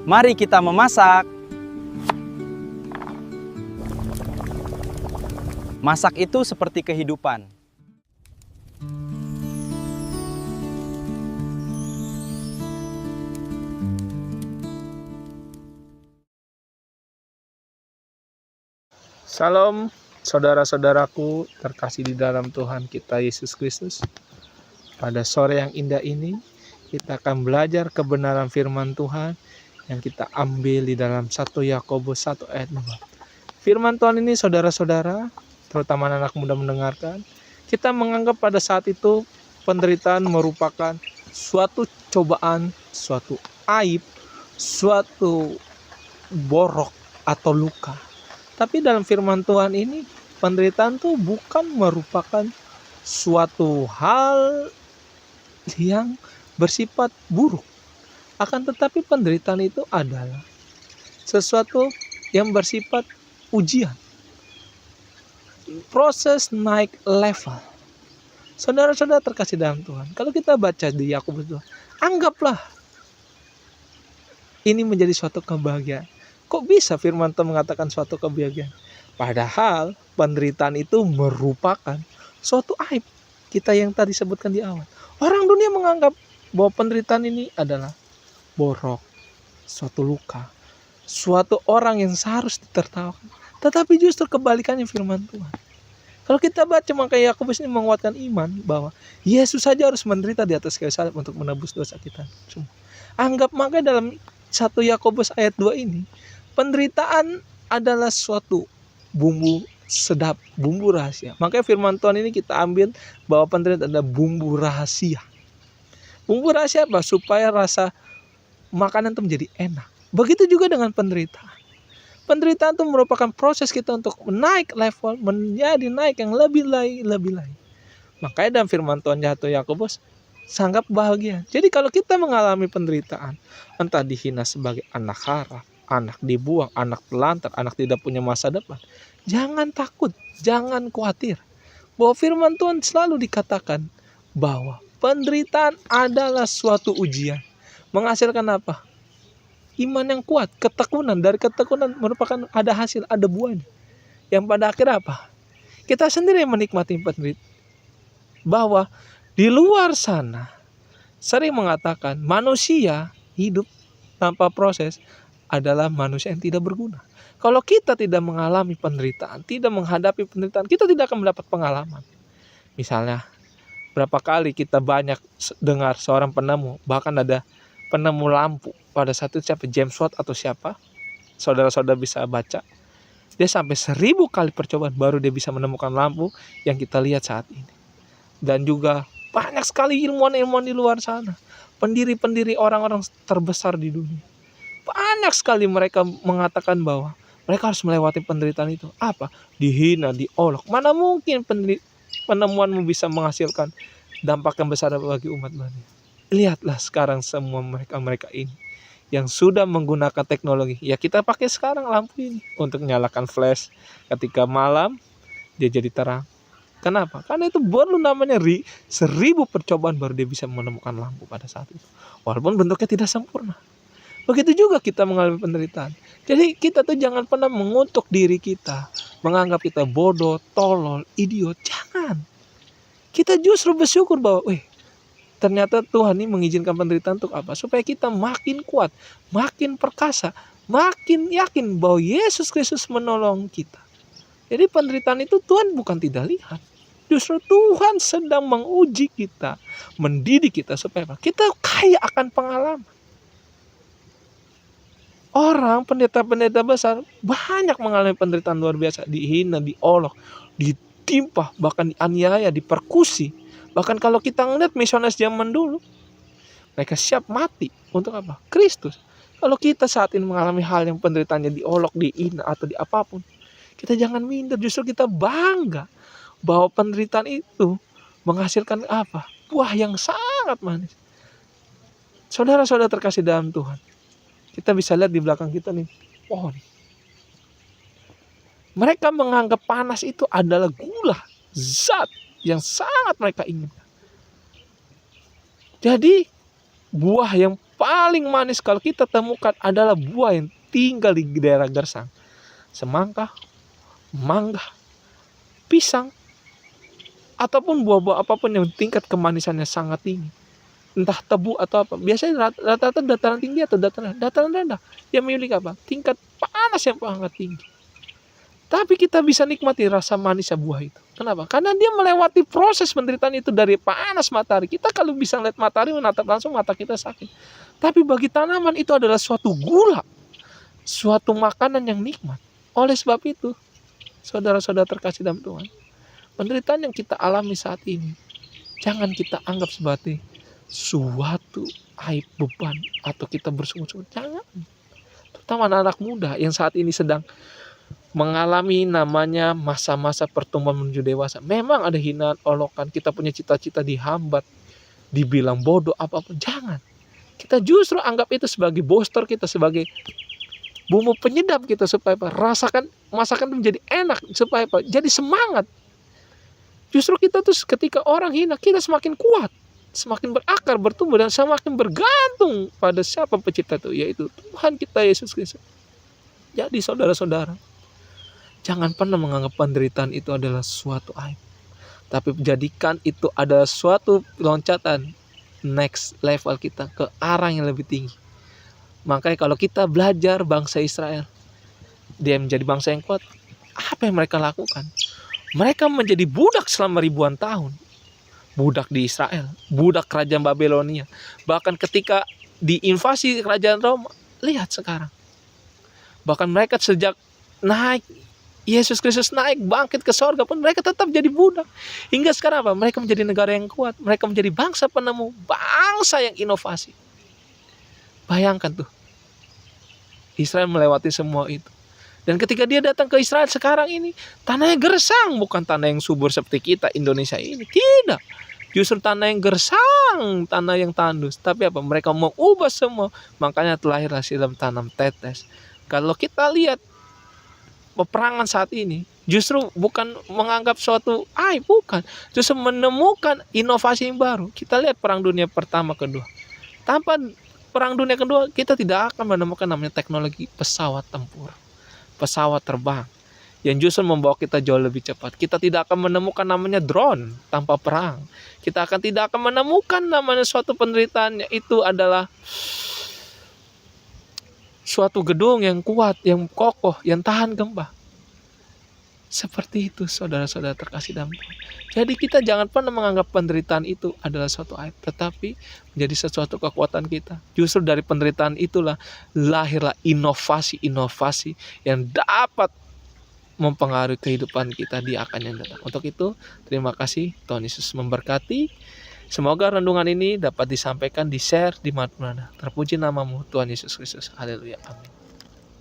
Mari kita memasak. Masak itu seperti kehidupan. Salam saudara-saudaraku terkasih di dalam Tuhan kita Yesus Kristus. Pada sore yang indah ini, kita akan belajar kebenaran firman Tuhan yang kita ambil di dalam 1 Yakobus 1 ayat 2. Firman Tuhan ini saudara-saudara, terutama anak muda mendengarkan, kita menganggap pada saat itu penderitaan merupakan suatu cobaan, suatu aib, suatu borok atau luka. Tapi dalam firman Tuhan ini, penderitaan itu bukan merupakan suatu hal yang bersifat buruk. Akan tetapi penderitaan itu adalah sesuatu yang bersifat ujian. Proses naik level. Saudara-saudara terkasih dalam Tuhan, kalau kita baca di Yakobus 2, anggaplah ini menjadi suatu kebahagiaan. Kok bisa firman Tuhan mengatakan suatu kebahagiaan? Padahal penderitaan itu merupakan suatu aib. Kita yang tadi sebutkan di awal. Orang dunia menganggap bahwa penderitaan ini adalah borok, suatu luka, suatu orang yang seharusnya ditertawakan. Tetapi justru kebalikannya firman Tuhan. Kalau kita baca, maka Yakobus ini menguatkan iman bahwa Yesus saja harus menderita di atas kayu salib untuk menebus dosa kita semua. Anggap maka dalam 1 Yakobus ayat 2 ini, penderitaan adalah suatu bumbu sedap, bumbu rahasia. Makanya firman Tuhan ini kita ambil bahwa penderitaan adalah bumbu rahasia. Bumbu rahasia apa? Supaya rasa makanan itu menjadi enak. Begitu juga dengan penderitaan. Penderitaan itu merupakan proses kita untuk naik level, menjadi naik yang lebih lagi. Makanya dalam firman Tuhan 1 Yakobus sangat bahagia. Jadi kalau kita mengalami penderitaan, entah dihina sebagai anak haram, anak dibuang, anak telantar, anak tidak punya masa depan, jangan takut, jangan khawatir. Bahwa firman Tuhan selalu dikatakan bahwa penderitaan adalah suatu ujian. Menghasilkan apa? Iman yang kuat, ketekunan. Dari ketekunan merupakan ada hasil, ada buahnya. Yang pada akhirnya apa? Kita sendiri yang menikmati penderitaan. Bahwa di luar sana sering mengatakan manusia hidup tanpa proses adalah manusia yang tidak berguna. Kalau kita tidak mengalami penderitaan, tidak menghadapi penderitaan, kita tidak akan mendapat pengalaman. Misalnya, berapa kali kita banyak dengar seorang penemu, bahkan ada penemu lampu pada saat itu siapa? James Watt atau siapa? Saudara-saudara bisa baca. Dia sampai 1000 kali percobaan baru dia bisa menemukan lampu yang kita lihat saat ini. Dan juga banyak sekali ilmuwan-ilmuwan di luar sana, pendiri-pendiri orang-orang terbesar di dunia. Banyak sekali mereka mengatakan bahwa mereka harus melewati penderitaan itu. Apa? Dihina, diolok. Mana mungkin penemuanmu bisa menghasilkan dampak yang besar bagi umat manusia. Lihatlah sekarang semua mereka ini yang sudah menggunakan teknologi. Ya kita pakai sekarang lampu ini untuk nyalakan flash. Ketika malam dia jadi terang. Kenapa? Karena itu baru namanya 1000 percobaan baru dia bisa menemukan lampu pada saat itu. Walaupun bentuknya tidak sempurna. Begitu juga kita mengalami penderitaan. Jadi kita tuh jangan pernah mengutuk diri kita, menganggap kita bodoh, tolol, idiot. Jangan. Kita justru bersyukur bahwa ternyata Tuhan ini mengizinkan penderitaan untuk apa? Supaya kita makin kuat, makin perkasa, makin yakin bahwa Yesus Kristus menolong kita. Jadi penderitaan itu Tuhan bukan tidak lihat. Justru Tuhan sedang menguji kita, mendidik kita supaya apa? Kita kaya akan pengalaman. Orang pendeta-pendeta besar banyak mengalami penderitaan luar biasa, dihina, diolok, ditimpa, bahkan dianiaya, dipersekusi. Bahkan kalau kita ngeliat misionaris zaman dulu, mereka siap mati untuk apa? Kristus. Kalau kita saat ini mengalami hal yang penderitaannya diolok, dihina atau di apapun, kita jangan minder, justru kita bangga bahwa penderitaan itu menghasilkan apa? Buah yang sangat manis. Saudara-saudara terkasih dalam Tuhan, kita bisa lihat di belakang kita nih, pohon. Mereka menganggap panas itu adalah gula, zat yang sangat mereka inginkan. Jadi buah yang paling manis kalau kita temukan adalah buah yang tinggal di daerah gersang. Semangka, mangga, pisang, ataupun buah-buah apapun yang tingkat kemanisannya sangat tinggi. Entah tebu atau apa. Biasanya rata-rata dataran tinggi atau dataran rendah yang memiliki apa? Tingkat panas yang sangat tinggi. Tapi kita bisa nikmati rasa manisnya buah itu. Kenapa? Karena dia melewati proses penderitaan itu dari panas matahari. Kita kalau bisa lihat matahari menatap langsung mata kita sakit. Tapi bagi tanaman itu adalah suatu gula, suatu makanan yang nikmat. Oleh sebab itu, saudara-saudara terkasih dalam Tuhan, penderitaan yang kita alami saat ini jangan kita anggap sebagai suatu aib, beban, atau kita bersungut-sungut. Jangan. Terutama anak-anak muda yang saat ini sedang mengalami namanya masa-masa pertumbuhan menuju dewasa. Memang ada hinaan, olokan, kita punya cita-cita dihambat, dibilang bodoh, apapun. Jangan. Kita justru anggap itu sebagai booster kita, sebagai bumbu penyedap kita, supaya apa? Rasakan masakan itu menjadi enak, supaya apa? Jadi semangat. Justru kita tuh ketika orang hina, kita semakin kuat, semakin berakar, bertumbuh, dan semakin bergantung pada siapa pencipta itu, yaitu Tuhan kita Yesus Kristus. Jadi saudara-saudara, jangan pernah menganggap penderitaan itu adalah suatu aib, tapi jadikan itu adalah suatu loncatan next level kita ke arah yang lebih tinggi. Makanya kalau kita belajar bangsa Israel, dia menjadi bangsa yang kuat. Apa yang mereka lakukan? Mereka menjadi budak selama ribuan tahun. Budak di Israel, budak kerajaan Babelonia. Bahkan ketika diinvasi kerajaan Roma, lihat sekarang. Bahkan mereka sejak naik, Yesus Kristus naik, bangkit ke sorga pun mereka tetap jadi budak. Hingga sekarang apa? Mereka menjadi negara yang kuat. Mereka menjadi bangsa penemu, bangsa yang inovasi. Bayangkan tuh, Israel melewati semua itu. Dan ketika dia datang ke Israel sekarang ini, tanahnya gersang, bukan tanah yang subur seperti kita Indonesia ini. Tidak. Justru tanah yang gersang, tanah yang tandus. Tapi apa? Mereka mau ubah semua. Makanya terlahirlah silam tanam tetes. Kalau kita lihat peperangan saat ini, justru bukan menganggap suatu aib, bukan. Justru menemukan inovasi yang baru. Kita lihat perang dunia pertama, kedua. Tanpa perang dunia kedua, kita tidak akan menemukan namanya teknologi pesawat tempur, pesawat terbang, yang justru membawa kita jauh lebih cepat. Kita tidak akan menemukan namanya drone tanpa perang. Kita tidak akan menemukan namanya suatu penderitaan, itu adalah suatu gedung yang kuat, yang kokoh, yang tahan gempa. Seperti itu saudara-saudara terkasih dalam Tuhan. Jadi kita jangan pernah menganggap penderitaan itu adalah suatu aib, tetapi menjadi sesuatu kekuatan kita. Justru dari penderitaan itulah lahirlah inovasi-inovasi yang dapat mempengaruhi kehidupan kita di akan yang datang. Untuk itu, terima kasih. Tuhan Yesus memberkati. Semoga renungan ini dapat disampaikan, di-share di mana-mana. Terpuji namamu Tuhan Yesus Kristus. Haleluya. Amin.